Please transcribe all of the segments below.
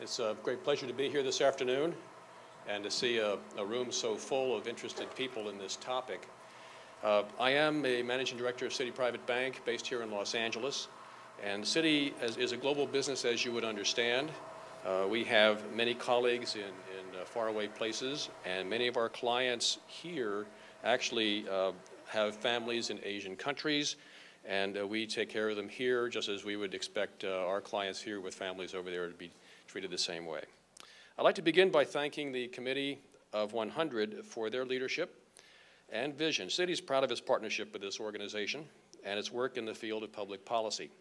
It's a great pleasure to be here this afternoon and to see a room so full of interested people in this topic. I am a managing director of Citi Private Bank based here in Los Angeles. And Citi is a global business, as you would understand. We have many colleagues in faraway places, and many of our clients here actually have families in Asian countries, and we take care of them here just as we would expect our clients here with families over there to be treated the same way. I'd like to begin by thanking the Committee of 100 for their leadership and vision. Citi is proud of its partnership with this organization and its work in the field of public policy.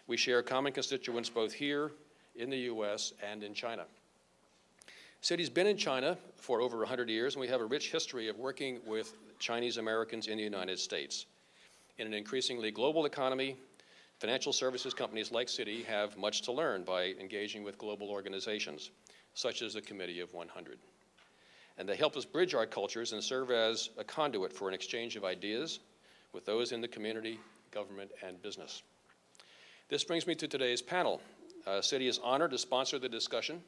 We share common constituents both here in the U.S. and in China. Citi's been in China for over 100 years, and we have a rich history of working with Chinese Americans in the United States. In an increasingly global economy, financial services companies like Citi have much to learn by engaging with global organizations, such as the Committee of 100. And they help us bridge our cultures and serve as a conduit for an exchange of ideas with those in the community, government, and business. This brings me to today's panel. Citi is honored to sponsor the discussion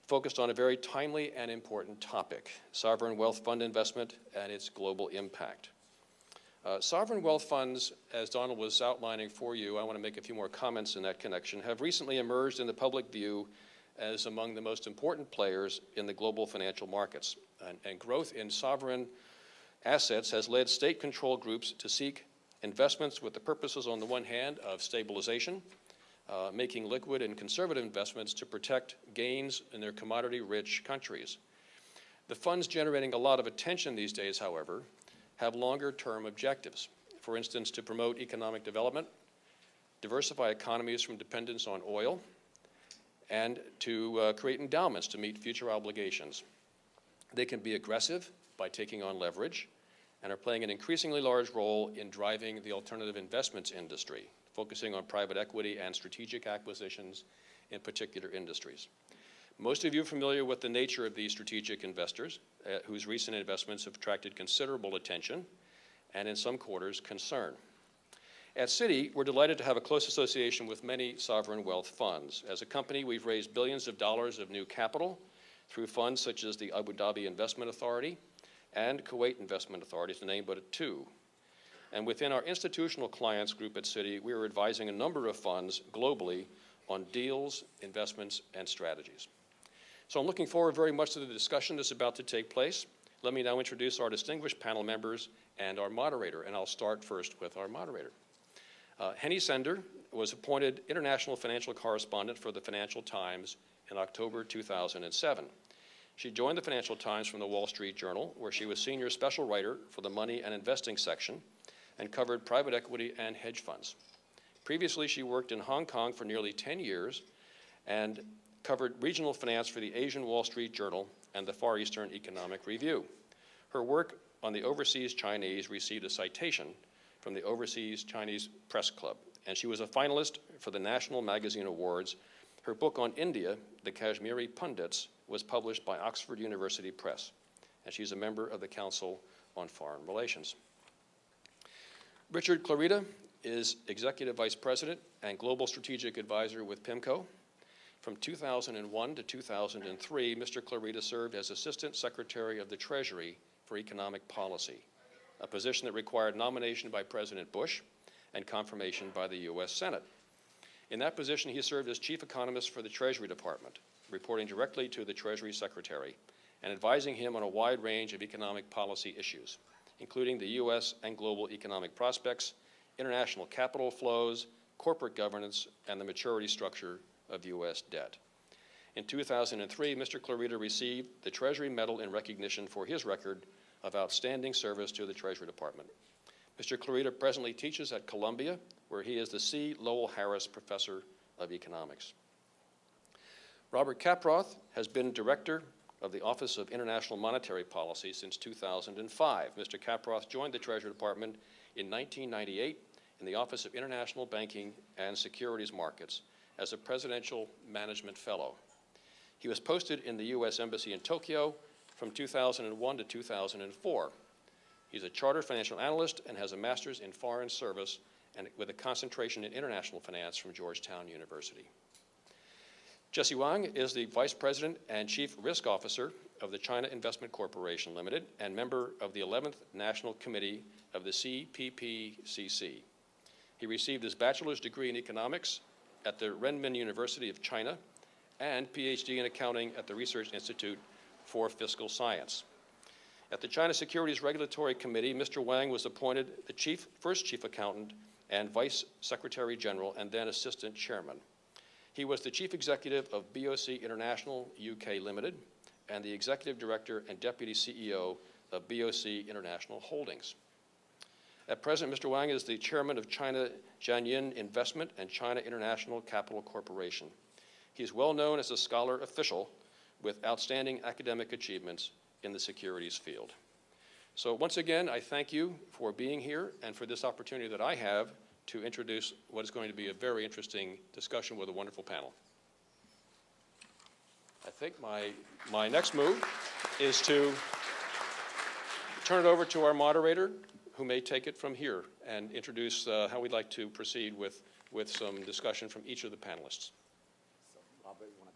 focused on a very timely and important topic, sovereign wealth fund investment and its global impact. Sovereign wealth funds, as Donald was outlining for you, I want to make a few more comments in that connection, have recently emerged in the public view as among the most important players in the global financial markets. And growth in sovereign assets has led state-controlled groups to seek investments with the purposes, on the one hand, of stabilization, making liquid and conservative investments to protect gains in their commodity-rich countries. The funds generating a lot of attention these days, however, have longer-term objectives. For instance, to promote economic development, diversify economies from dependence on oil, and to create endowments to meet future obligations. They can be aggressive by taking on leverage and are playing an increasingly large role in driving the alternative investments industry, focusing on private equity and strategic acquisitions in particular industries. Most of you are familiar with the nature of these strategic investors, whose recent investments have attracted considerable attention and, in some quarters, concern. At Citi, we're delighted to have a close association with many sovereign wealth funds. As a company, we've raised billions of dollars of new capital through funds such as the Abu Dhabi Investment Authority and Kuwait Investment Authority, to name but two. And within our institutional clients group at Citi, we are advising a number of funds globally on deals, investments, and strategies. So I'm looking forward very much to the discussion that's about to take place. Let me now introduce our distinguished panel members and our moderator, and I'll start first with our moderator. Henny Sender was appointed International Financial Correspondent for the Financial Times in October 2007. She joined the Financial Times from the Wall Street Journal, where she was senior special writer for the money and investing section and covered private equity and hedge funds. Previously, she worked in Hong Kong for nearly 10 years and covered regional finance for the Asian Wall Street Journal and the Far Eastern Economic Review. Her work on the overseas Chinese received a citation from the Overseas Chinese Press Club, and she was a finalist for the National Magazine Awards. Her book on India, The Kashmiri Pundits, was published by Oxford University Press, and she's a member of the Council on Foreign Relations. Richard Clarita is Executive Vice President and Global Strategic Advisor with PIMCO. From 2001 to 2003, Mr. Clarita served as Assistant Secretary of the Treasury for Economic Policy, a position that required nomination by President Bush and confirmation by the U.S. Senate. In that position, he served as Chief Economist for the Treasury Department, reporting directly to the Treasury Secretary and advising him on a wide range of economic policy issues, including the U.S. and global economic prospects, international capital flows, corporate governance, and the maturity structure of U.S. debt. In 2003, Mr. Clarita received the Treasury Medal in recognition for his record of outstanding service to the Treasury Department. Mr. Clarita presently teaches at Columbia, where he is the C. Lowell Harris Professor of Economics. Robert Caproth has been Director of the Office of International Monetary Policy since 2005. Mr. Caproth joined the Treasury Department in 1998 in the Office of International Banking and Securities Markets as a Presidential Management Fellow. He was posted in the U.S. Embassy in Tokyo from 2001 to 2004. He's a chartered financial analyst and has a master's in foreign service and with a concentration in international finance from Georgetown University. Jesse Wang is the Vice President and Chief Risk Officer of the China Investment Corporation Limited and member of the 11th National Committee of the CPPCC. He received his bachelor's degree in economics at the Renmin University of China and PhD in accounting at the Research Institute for Fiscal Science. At the China Securities Regulatory Committee, Mr. Wang was appointed the first chief accountant and Vice Secretary General and then Assistant Chairman. He was the Chief Executive of BOC International UK Limited and the Executive Director and Deputy CEO of BOC International Holdings. At present, Mr. Wang is the Chairman of China Jianyin Investment and China International Capital Corporation. He is well known as a scholar official with outstanding academic achievements in the securities field. So once again, I thank you for being here and for this opportunity that I have to introduce what is going to be a very interesting discussion with a wonderful panel. I think my next move is to turn it over to our moderator, who may take it from here and introduce how we'd like to proceed with some discussion from each of the panelists. So, Robert, you want to